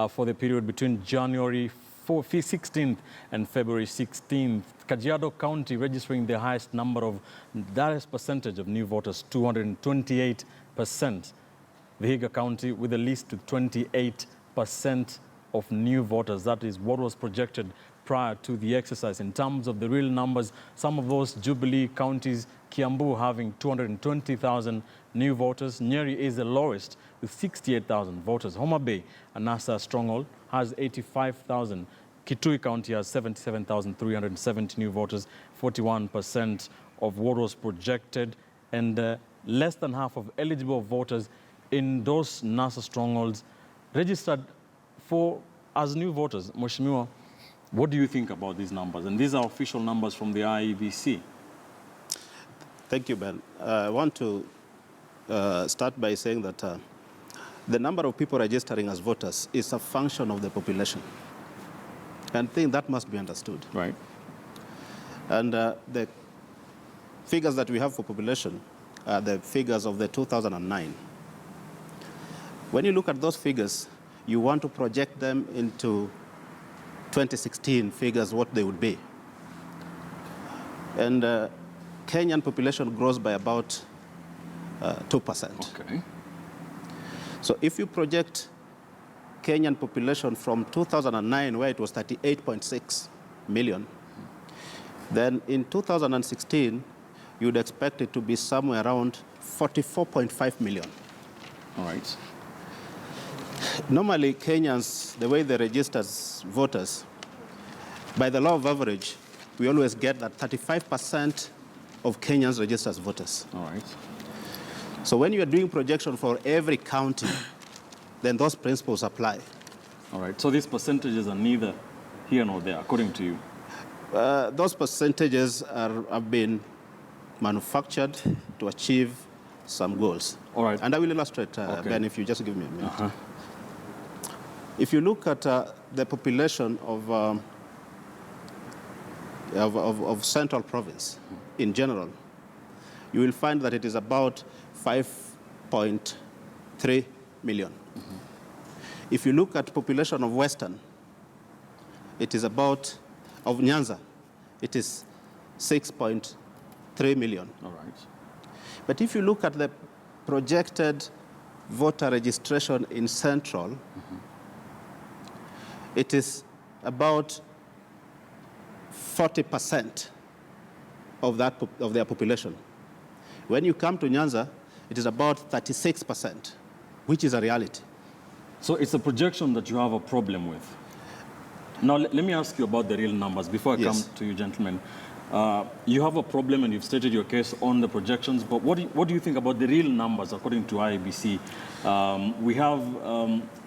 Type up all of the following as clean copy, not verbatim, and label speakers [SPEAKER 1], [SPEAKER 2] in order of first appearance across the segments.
[SPEAKER 1] for the period between January 16th and February 16th. Kajiado County registering the highest percentage of new voters, 228%. Vihiga County with the least to 28% of new voters. That is what was projected prior to the exercise. In terms of the real numbers, some of those Jubilee counties, Kiambu having 220,000 new voters. Nyeri is the lowest with 68,000 voters. Homa Bay, a NASA stronghold, has 85,000. Kitui County has 77,370 new voters, 41% of what was projected, and less than half of eligible voters in those NASA strongholds registered as new voters. Mheshimiwa, what do you think about these numbers? And these are official numbers from the IEBC.
[SPEAKER 2] Thank you, Ben. I want to start by saying that the number of people registering as voters is a function of the population. And I think that must be understood.
[SPEAKER 1] Right.
[SPEAKER 2] And the figures that we have for population are the figures of the 2009. When you look at those figures, you want to project them into 2016 figures, what they would be. And Kenyan population grows by about 2%.
[SPEAKER 1] Okay.
[SPEAKER 2] So if you project Kenyan population from 2009, where it was 38.6 million, then in 2016, you'd expect it to be somewhere around 44.5 million.
[SPEAKER 1] All right.
[SPEAKER 2] Normally, Kenyans, the way they register as voters, by the law of average, we always get that 35% of Kenyans register as voters.
[SPEAKER 1] All right.
[SPEAKER 2] So when you are doing projection for every county, then those principles apply.
[SPEAKER 1] All right. So these percentages are neither here nor there, according to you?
[SPEAKER 2] Those percentages have been manufactured to achieve some goals.
[SPEAKER 1] All right.
[SPEAKER 2] And I will illustrate,
[SPEAKER 1] okay.
[SPEAKER 2] Ben, if you just give me a minute. If you look at the population of Central Province in general, you will find that it is about 5.3 million. If you look at population of Western, it is about, of Nyanza, it is 6.3 million.
[SPEAKER 1] All right.
[SPEAKER 2] But if you look at the projected voter registration in Central, it is about 40% of their population. When you come to Nyanza, it is about 36%, which is a reality.
[SPEAKER 1] So it's a projection that you have a problem with. Now, let me ask you about the real numbers before I come to you, gentlemen. You have a problem and you've stated your case on the projections, but what do you think about the real numbers according to IEBC? We have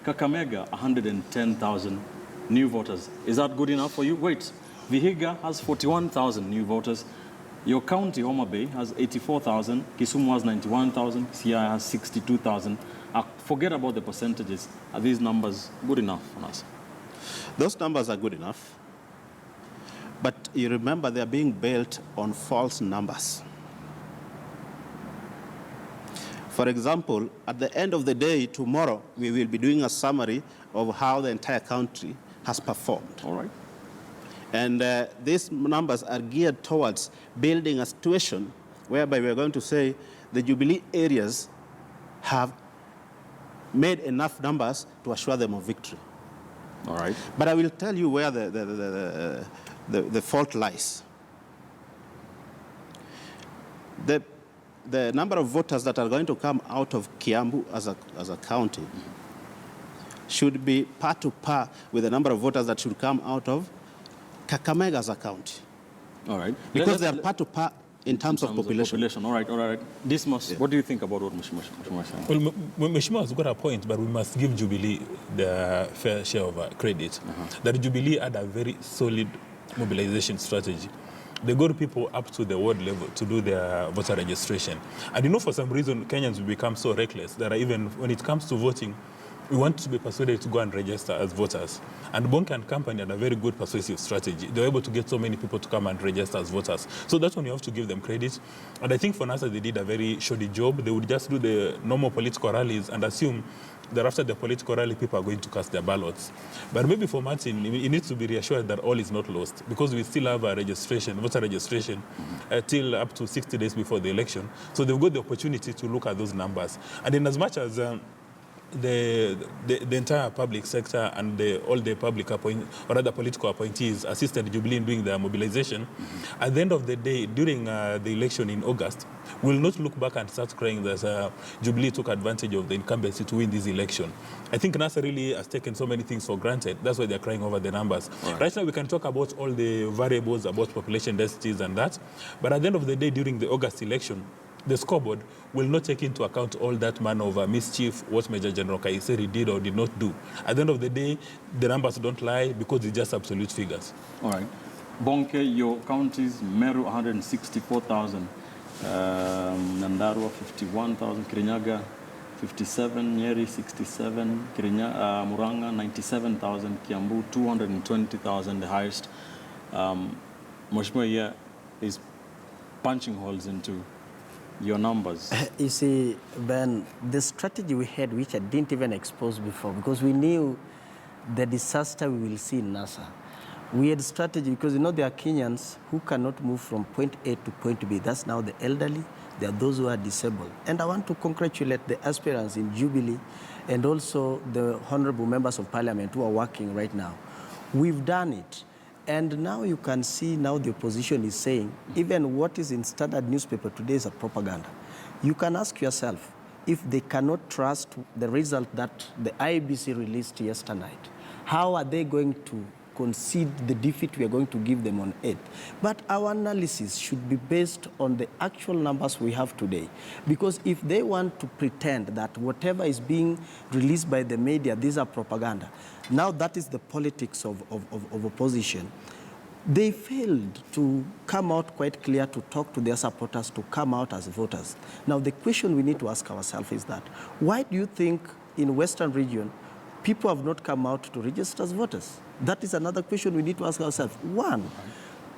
[SPEAKER 1] Kakamega, 110,000 new voters. Is that good enough for you? Wait, Vihiga has 41,000 new voters. Your county, Homa Bay, has 84,000. Kisumu has 91,000. Siaya has 62,000. Forget about the percentages. Are these numbers good enough for us?
[SPEAKER 2] Those numbers are good enough. But you remember they're being built on false numbers. For example, at the end of the day, tomorrow, we will be doing a summary of how the entire country has performed.
[SPEAKER 1] All right.
[SPEAKER 2] And these numbers are geared towards building a situation whereby we're going to say the Jubilee areas have made enough numbers to assure them of victory.
[SPEAKER 1] All right.
[SPEAKER 2] But I will tell you where the fault lies. The number of voters that are going to come out of Kiambu as a county should be par to par with the number of voters that should come out of Kakamega as a county.
[SPEAKER 1] All right.
[SPEAKER 2] Because they are par to par in terms of population.
[SPEAKER 1] All right, all right. What do you think about what Mheshimiwa said?
[SPEAKER 3] Well, Mheshimiwa has got a point, but we must give Jubilee the fair share of credit. That Jubilee had a very solid mobilization strategy. They got people up to the ward level to do their voter registration. And you know, for some reason, Kenyans will become so reckless that even when it comes to voting, we want to be persuaded to go and register as voters. And Bonke and company had a very good persuasive strategy. They were able to get so many people to come and register as voters. So that's when you have to give them credit. And I think for NASA, they did a very shoddy job. They would just do the normal political rallies and assume that after the political rally, people are going to cast their ballots. But maybe for Martin, he needs to be reassured that all is not lost, because we still have a registration, voter registration, till up to 60 days before the election. So they've got the opportunity to look at those numbers. And in as much as the entire public sector and all the public or other political appointees assisted Jubilee in doing their mobilization, at the end of the day, during the election in August, we'll not look back and start crying that Jubilee took advantage of the incumbency to win this election. I think NASA really has taken so many things for granted. That's why they're crying over the numbers. Right now, we can talk about all the variables about population densities and that, but at the end of the day, during the August election, the scoreboard will not take into account all that manner of mischief, what Major General Kaiseri did or did not do. At the end of the day, the numbers don't lie because it's just absolute figures.
[SPEAKER 1] All right. Bonke, your counties, Meru 164,000, Nyandarua 51,000, Kirinyaga 57, Nyeri 67, Muranga 97,000, Kiambu 220,000, the highest. Mheshimiwa here is punching holes into your numbers.
[SPEAKER 4] You see, Ben, the strategy we had, which I didn't even expose before, because we knew the disaster we will see in NASA. We had strategy because, you know, there are Kenyans who cannot move from point A to point B. That's now the elderly. There are those who are disabled. And I want to congratulate the aspirants in Jubilee and also the honorable members of parliament who are working right now. We've done it. And now you can see now the opposition is saying, even what is in standard newspaper today is a propaganda. You can ask yourself, if they cannot trust the result that the IEBC released yesterday night, how are they going to concede the defeat we are going to give them on 8th? But our analysis should be based on the actual numbers we have today. Because if they want to pretend that whatever is being released by the media, these are propaganda, now that is the politics of opposition. They failed to come out quite clear to talk to their supporters to come out as voters. Now the question we need to ask ourselves is that, why do you think in Western region, people have not come out to register as voters? That is another question we need to ask ourselves. One,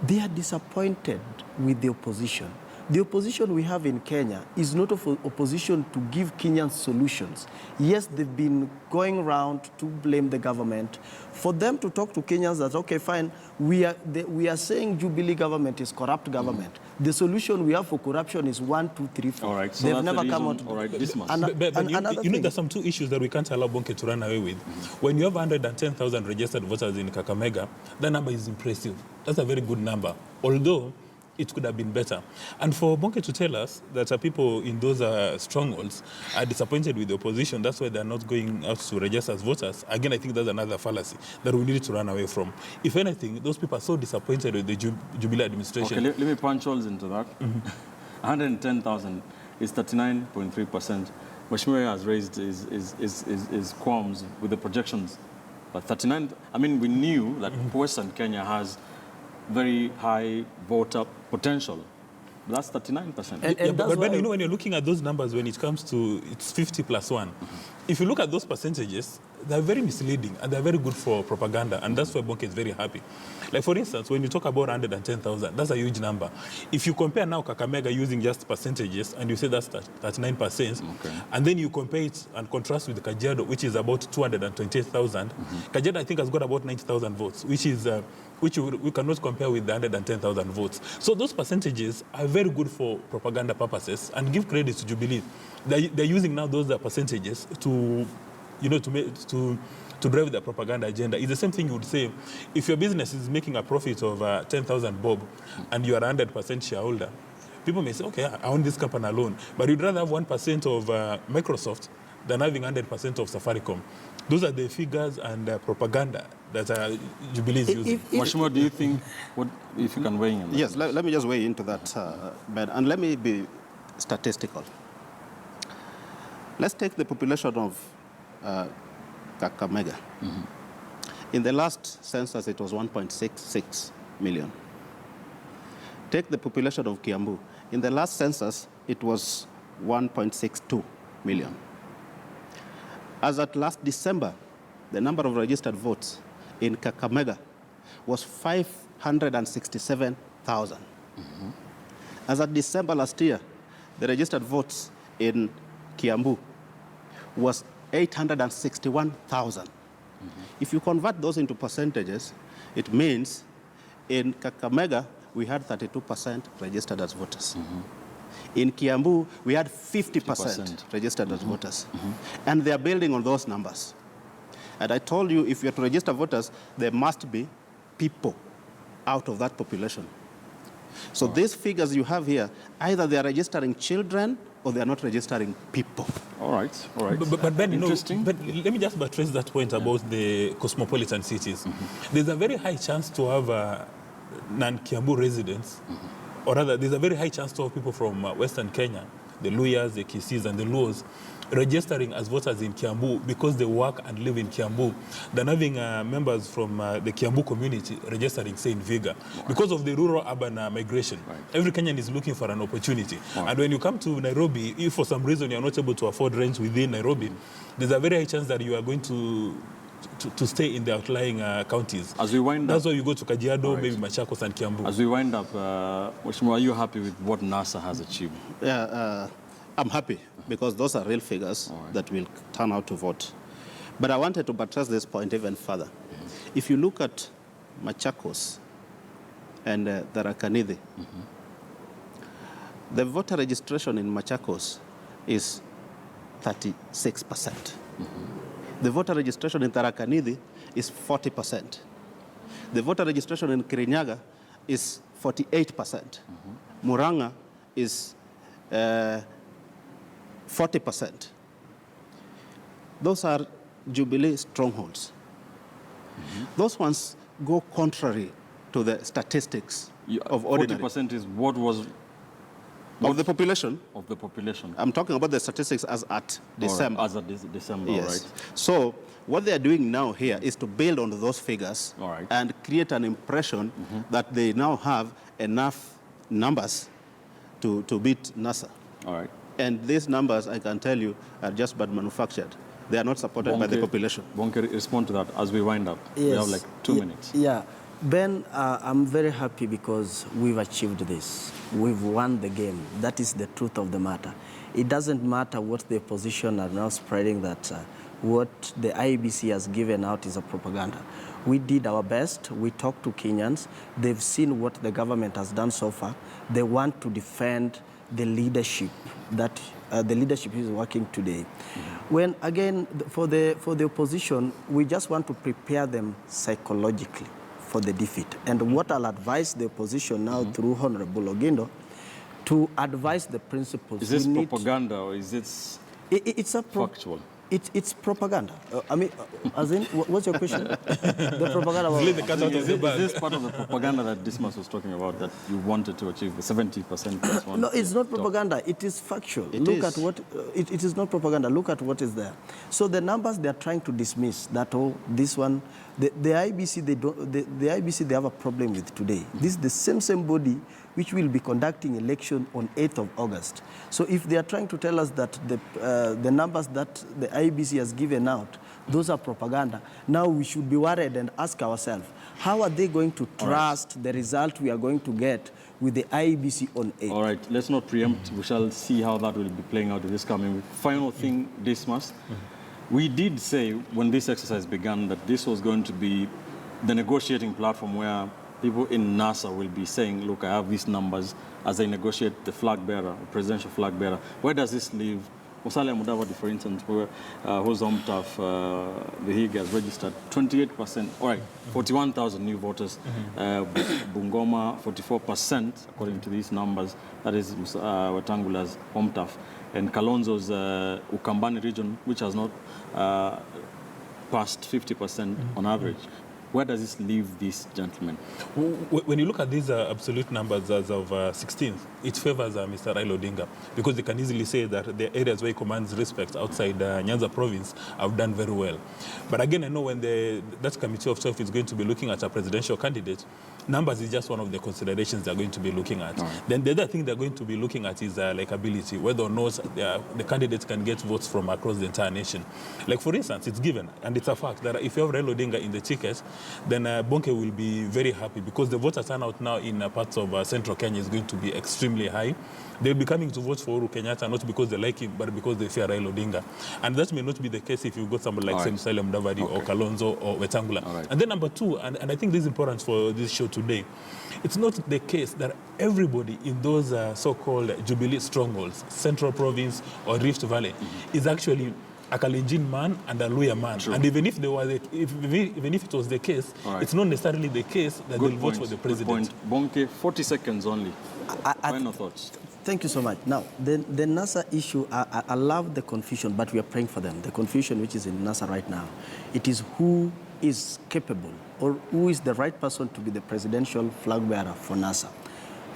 [SPEAKER 4] they are disappointed with the opposition. The opposition we have in Kenya is not of opposition to give Kenyans solutions. Yes, they've been going around to blame the government. For them to talk to Kenyans that, okay, fine, we are saying Jubilee government is corrupt government. The solution we have for corruption is 1, 2, 3, 4.
[SPEAKER 1] All right, so
[SPEAKER 4] they've never come out.
[SPEAKER 1] All right, this much.
[SPEAKER 3] But you know, there's some two issues that we can't allow Bonke to run away with. When you have 110,000 registered voters in Kakamega, that number is impressive. That's a very good number. Although, it could have been better. And for Bonke to tell us that people in those strongholds are disappointed with the opposition, that's why they're not going out to register as voters, again, I think that's another fallacy that we need to run away from. If anything, those people are so disappointed with the Jubilee administration.
[SPEAKER 1] Okay, let me punch holes into that. 110,000 is 39.3%. Mheshimiwa has raised his qualms with the projections. But 39, I mean, we knew that Western Kenya has very high voter potential. That's 39%.
[SPEAKER 3] But when, you know, when you're looking at those numbers, when it comes to it's 50 plus 1, if you look at those percentages, they're very misleading and they're very good for propaganda, and that's why Bonke is very happy. Like, for instance, when you talk about 110,000, that's a huge number. If you compare now Kakamega using just percentages, and you say that's 39%, and then you compare it and contrast with Kajiado, which is about 228,000, Kajiado, I think, has got about 90,000 votes, which we cannot compare with the 110,000 votes. So those percentages are very good for propaganda purposes, and give credit to Jubilee. They're using now those percentages to, you know, to drive the propaganda agenda. It's the same thing you would say if your business is making a profit of 10,000 bob and you are a 100% shareholder. People may say, okay, I own this company alone, but you'd rather have 1% of Microsoft than having 100% of Safaricom. Those are the figures and propaganda that Jubilee is using.
[SPEAKER 1] Mheshimiwa, do you think, if you can weigh in on that?
[SPEAKER 2] Yes, let me just weigh into that, Ben, and let me be statistical. Let's take the population of Kakamega. In the last census, it was 1.66 million. Take the population of Kiambu. In the last census, it was 1.62 million. As at last December, the number of registered votes in Kakamega was 567,000. As at December last year, the registered votes in Kiambu was 861,000. If you convert those into percentages, it means in Kakamega, we had 32% registered as voters. In Kiambu, we had 50% registered as voters. And they are building on those numbers. And I told you, if you are to register voters, there must be people out of that population. So these figures you have here, either they are registering children or they are not registering people.
[SPEAKER 1] All right.
[SPEAKER 3] But Ben,
[SPEAKER 1] interesting.
[SPEAKER 3] but let me just buttress that point about the cosmopolitan cities. There's a very high chance to have non-Kiambu residents, or rather, there's a very high chance to have people from Western Kenya, the Luyas, the Kisis, and the Luos, registering as voters in Kiambu because they work and live in Kiambu, than having members from the Kiambu community registering, say, in Viga, because of the rural-urban migration. Every Kenyan is looking for an opportunity. And when you come to Nairobi, if for some reason you're not able to afford rent within Nairobi, there's a very high chance that you are going to stay in the outlying counties.
[SPEAKER 1] As we wind
[SPEAKER 3] That's
[SPEAKER 1] up,
[SPEAKER 3] why you go to Kajiado, maybe Machakos and Kiambu.
[SPEAKER 1] As we wind up, Mheshimiwa, are you happy with what NASA has achieved?
[SPEAKER 2] Yeah, I'm happy because those are real figures that will turn out to vote. But I wanted to buttress this point even further. If you look at Machakos and Tharaka Nithi, the voter registration in Machakos is 36%. The voter registration in Tharaka Nithi is 40%. The voter registration in Kirinyaga is 48%. Murang'a is 40%. Those are Jubilee strongholds. Those ones go contrary to the statistics of ordinary.
[SPEAKER 1] 40% is what was...
[SPEAKER 2] Of the population?
[SPEAKER 1] Of the population.
[SPEAKER 2] I'm talking about the statistics as at December.
[SPEAKER 1] As at December,
[SPEAKER 2] Yes.
[SPEAKER 1] all right.
[SPEAKER 2] So what they are doing now here is to build on those figures and create an impression that they now have enough numbers to beat NASA.
[SPEAKER 1] All right.
[SPEAKER 2] And these numbers, I can tell you, are just bad manufactured. They are not supported by the population.
[SPEAKER 1] Bonke, respond to that as we wind up.
[SPEAKER 4] Yes.
[SPEAKER 1] We have like 2 minutes.
[SPEAKER 4] Yeah. Ben, I'm very happy because we've achieved this. We've won the game. That is the truth of the matter. It doesn't matter what the opposition are now spreading that what the IEBC has given out is a propaganda. We did our best. We talked to Kenyans. They've seen what the government has done so far. They want to defend the leadership that the leadership is working today. When again for the opposition, we just want to prepare them psychologically for the defeat. And what I'll advise the opposition now through Honorable Ogindo to advise the principles.
[SPEAKER 1] Is this propaganda or is it
[SPEAKER 4] it's a
[SPEAKER 1] factual?
[SPEAKER 4] It's propaganda. I mean, as in, what's your question? The propaganda.
[SPEAKER 3] Leave the cat out of the bag.
[SPEAKER 1] Is this part of the propaganda that Dismas was talking about that you wanted to achieve, the 70% plus one?
[SPEAKER 4] No, it's not propaganda. It is factual. Look at what, it is not propaganda. Look at what is there. So the numbers they are trying to dismiss, that, oh, this one, the IBC, the IBC, they have a problem with today. This is the same body which will be conducting election on 8th of August. So if they are trying to tell us that the numbers that the IBC has given out, those are propaganda, now we should be worried and ask ourselves, how are they going to trust the result we are going to get with the IBC on 8th?
[SPEAKER 1] All right, let's not preempt. We shall see how that will be playing out in this coming week. Final thing, Dismas. We did say when this exercise began that this was going to be the negotiating platform where people in NASA will be saying, look, I have these numbers as they negotiate the flag bearer, the presidential flag bearer. Where does this leave Musalia Mudavadi, for instance, whose UMTAF, the Hague has registered 28%, all right, 41,000 new voters. Bungoma, 44%, according to these numbers. That is Wetangula's UMTAF. And Kalonzo's Ukambani region, which has not passed 50% on average. Where does this leave this gentleman?
[SPEAKER 3] When you look at these absolute numbers as of 16th, it favors Mr. Raila Odinga, because they can easily say that the areas where he commands respect outside Nyanza province have done very well. But again, I know when that committee of 12 is going to be looking at a presidential candidate, numbers is just one of the considerations they're going to be looking at. Right. Then the other thing they're going to be looking at is likability, whether or not the candidates can get votes from across the entire nation. Like, for instance, it's given, and it's a fact, that if you have Raila Odinga in the ticket, then Bonke will be very happy, because the voter turnout now in parts of central Kenya is going to be extremely high. They'll be coming to vote for Uhuru Kenyatta, not because they like him, but because they fear Raila Odinga. And that may not be the case if you've got someone like Musalia Mudavadi or Kalonzo or Wetangula. Right. And then number two, and I think this is important for this show today, it's not the case that everybody in those so-called Jubilee strongholds, Central Province or Rift Valley, is actually a Kalenjin man and a Luya man. True. And even if it was the case, it's not necessarily the case that they'll vote for the president.
[SPEAKER 1] Good point. Bonke, 40 seconds only. Final thoughts.
[SPEAKER 4] Thank you so much. Now, the NASA issue, I love the confusion, but we are praying for them. The confusion which is in NASA right now, it is who is capable or who is the right person to be the presidential flag bearer for NASA.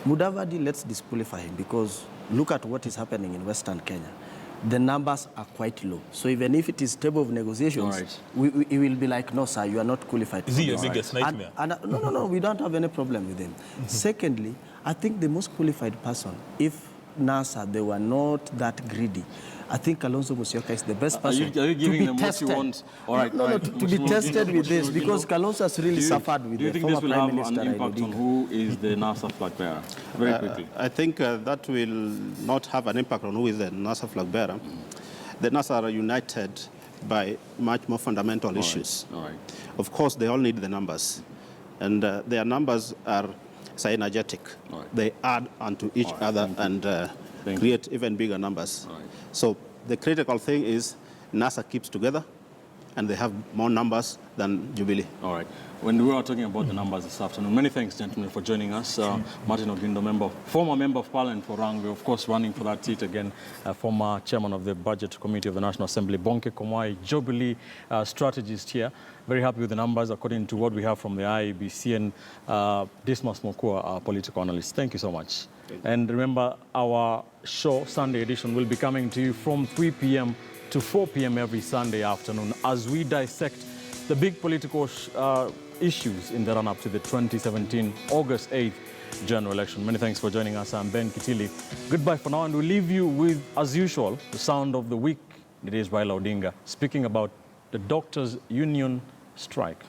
[SPEAKER 4] Mudavadi, let's disqualify him, because look at what is happening in Western Kenya. The numbers are quite low. So even if it is table of negotiations, it will be like, no, sir, you are not qualified.
[SPEAKER 3] Is he your biggest nightmare?
[SPEAKER 4] No, we don't have any problem with him. Secondly, I think the most qualified person, if NASA, they were not that greedy, I think Kalonzo Musyoka is the best person
[SPEAKER 1] are you giving
[SPEAKER 4] to
[SPEAKER 1] them
[SPEAKER 4] be tested.
[SPEAKER 1] What you want?
[SPEAKER 4] To be tested with this, because Kalonzo has really suffered with the former Prime Minister.
[SPEAKER 1] Do you think this will have an impact on who is the NASA flag bearer? Very quickly.
[SPEAKER 2] I think that will not have an impact on who is the NASA flag bearer. The NASA are united by much more fundamental issues.
[SPEAKER 1] All right.
[SPEAKER 2] Of course, they all need the numbers. And their numbers are synergetic. Right. They add onto each other and create even bigger numbers. Right. So the critical thing is NASA keeps together, and they have more numbers than Jubilee.
[SPEAKER 1] All right. When we were talking about the numbers this afternoon, many thanks, gentlemen, for joining us. Martin Ogindo, former member of Parliament for Rangwe, of course, running for that seat again, former chairman of the Budget Committee of the National Assembly, Bonke Komwai, Jubilee strategist here. Very happy with the numbers, according to what we have from the IEBC, and Dismas Mokua, our political analyst. Thank you so much. And remember, our show, Sunday edition, will be coming to you from 3 p.m. to 4 p.m. every Sunday afternoon as we dissect the big political issues in the run-up to the 2017 August 8th general election. Many thanks for joining us. I'm Ben Kitili. Goodbye for now, and we'll leave you with, as usual, the sound of the week. It is Raila Odinga speaking about the doctors' union strike.